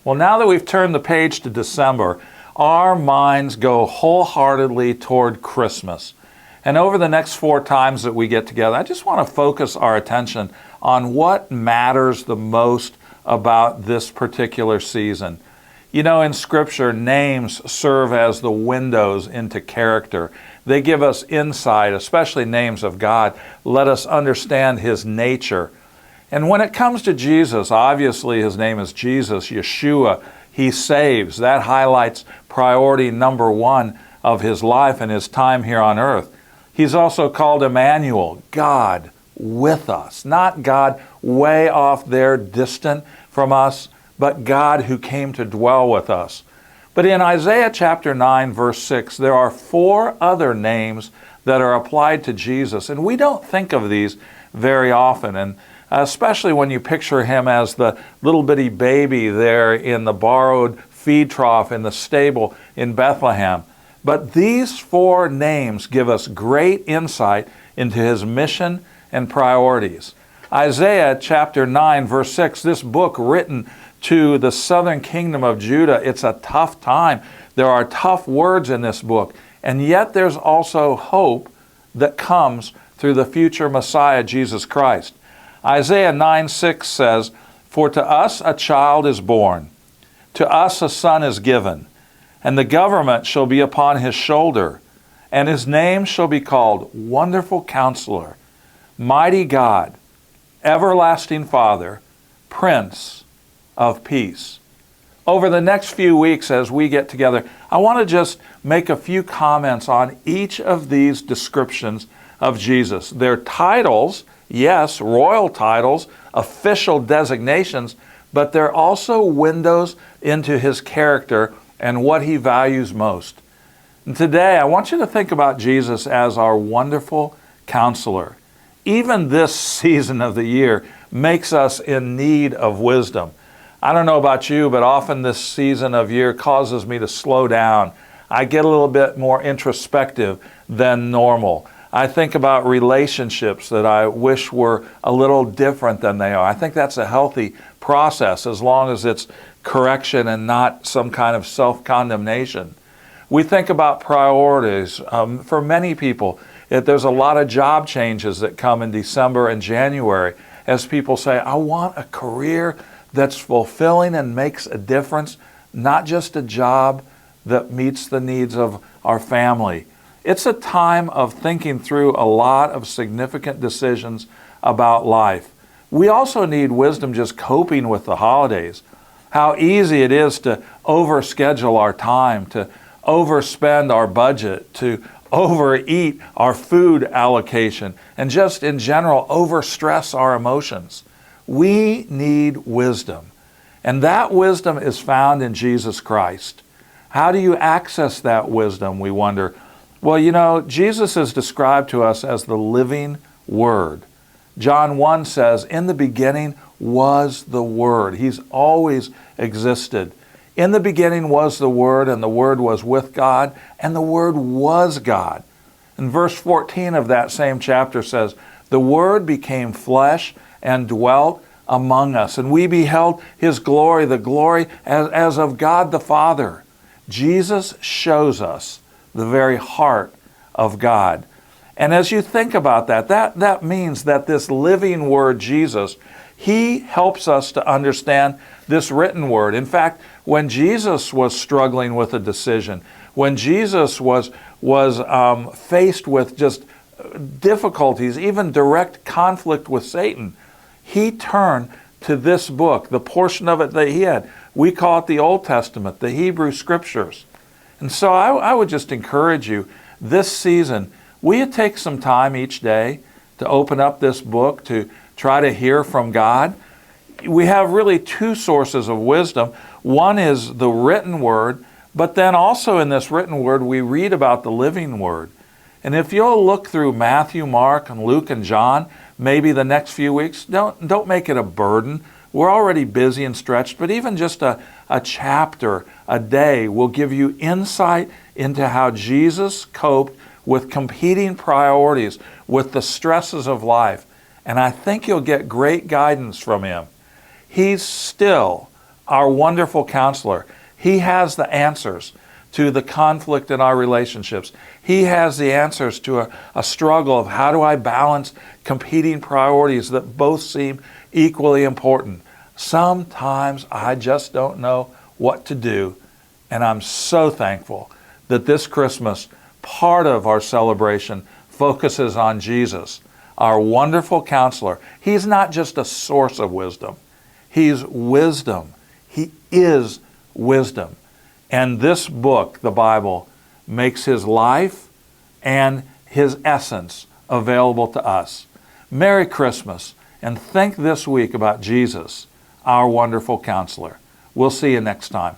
Well, now that we've turned the page to December, our minds go wholeheartedly toward Christmas. And over the next 4 times that we get together, I just want to focus our attention on what matters the most about this particular season. You know, in Scripture, names serve as the windows into character. They give us insight, especially names of God. Let us understand His nature. And when it comes to Jesus, obviously His name is Jesus, Yeshua. He saves. That highlights priority number 1 of His life and His time here on earth. He's also called Emmanuel, God with us. Not God way off there distant from us, but God who came to dwell with us. But in Isaiah chapter 9, verse 6, there are 4 other names that are applied to Jesus. And we don't think of these very often. And especially when you picture Him as the little bitty baby there in the borrowed feed trough in the stable in Bethlehem. But these 4 names give us great insight into His mission and priorities. Isaiah chapter 9, verse 6, this book written to the southern kingdom of Judah, it's a tough time. There are tough words in this book, and yet there's also hope that comes through the future Messiah, Jesus Christ. Isaiah 9:6 says, "For to us a child is born, to us a son is given, and the government shall be upon His shoulder, and His name shall be called Wonderful Counselor, Mighty God, Everlasting Father, Prince of Peace." Over the next few weeks as we get together, I want to just make a few comments on each of these descriptions of Jesus. Their titles, yes, royal titles, official designations, but they're also windows into His character and what He values most. And today, I want you to think about Jesus as our wonderful counselor. Even this season of the year makes us in need of wisdom. I don't know about you, but often this season of year causes me to slow down. I get a little bit more introspective than normal. I think about relationships that I wish were a little different than they are. I think that's a healthy process as long as it's correction and not some kind of self-condemnation. We think about priorities. For many people, there's a lot of job changes that come in December and January as people say, I want a career that's fulfilling and makes a difference, not just a job that meets the needs of our family. It's a time of thinking through a lot of significant decisions about life. We also need wisdom just coping with the holidays. How easy it is to overschedule our time, to overspend our budget, to overeat our food allocation, and just in general overstress our emotions. We need wisdom. And that wisdom is found in Jesus Christ. How do you access that wisdom, we wonder? Well, you know, Jesus is described to us as the living Word. John 1 says, in the beginning was the Word. He's always existed. In the beginning was the Word, and the Word was with God, and the Word was God. And verse 14 of that same chapter says, the Word became flesh and dwelt among us, and we beheld His glory, the glory as of God the Father. Jesus shows us the very heart of God. And as you think about that means that this living Word, Jesus, He helps us to understand this written Word. In fact, when Jesus was struggling with a decision, when Jesus was faced with just difficulties, even direct conflict with Satan, He turned to this book, the portion of it that He had. We call it the Old Testament, the Hebrew Scriptures. And so I would just encourage you, this season, will you take some time each day to open up this book, to try to hear from God? We have really 2 sources of wisdom. One is the written Word, but then also in this written Word, we read about the living Word. And if you'll look through Matthew, Mark, and Luke, and John, maybe the next few weeks, don't make it a burden. We're already busy and stretched, but even just a chapter a day will give you insight into how Jesus coped with competing priorities, with the stresses of life. And I think you'll get great guidance from Him. He's still our wonderful counselor. He has the answers to the conflict in our relationships. He has the answers to a struggle of how do I balance competing priorities that both seem equally important. Sometimes I just don't know what to do, and I'm so thankful that this Christmas, part of our celebration focuses on Jesus, our wonderful counselor. He's not just a source of wisdom. He's wisdom. He is wisdom. And this book, the Bible, makes his life and his essence available to us. Merry Christmas, and think this week about Jesus, our wonderful counselor. We'll see you next time.